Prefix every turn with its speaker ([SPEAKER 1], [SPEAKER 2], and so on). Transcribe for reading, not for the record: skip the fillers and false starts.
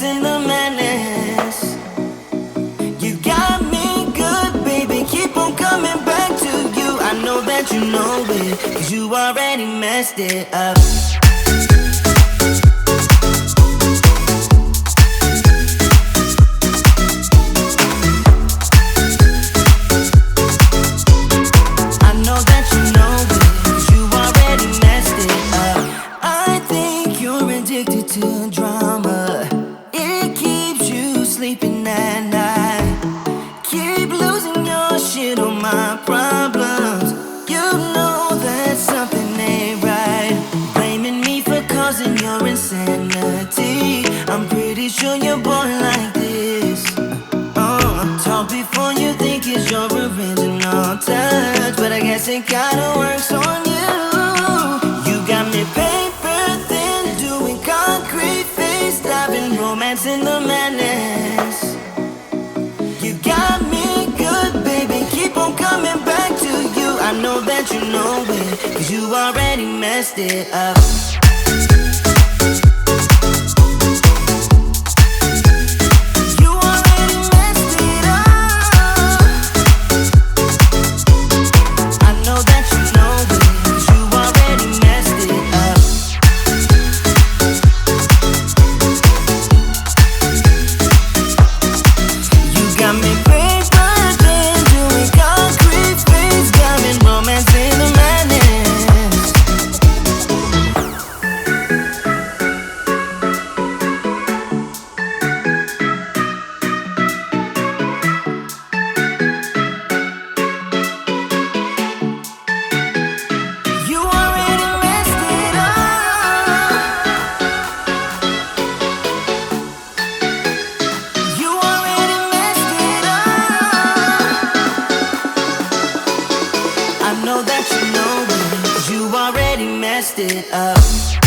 [SPEAKER 1] In the madness, you got me good, baby. Keep on coming back to you. I know that you know it, 'cause you already messed it up. I know that you know it, 'cause you already messed it up. I think you're addicted to drama. Sleeping at night, keep losing your shit on my problems. You know that something ain't right, blaming me for causing your insanity. I'm pretty sure you're born like this. Talk before you think it's your original touch, but I guess it kinda works on you. You got me paper thin, doing concrete face, diving romance in the madness. You got me good, baby. Keep on coming back to you. I know that you know it, 'cause you already messed it up. I know that you know it, 'cause you already messed it up.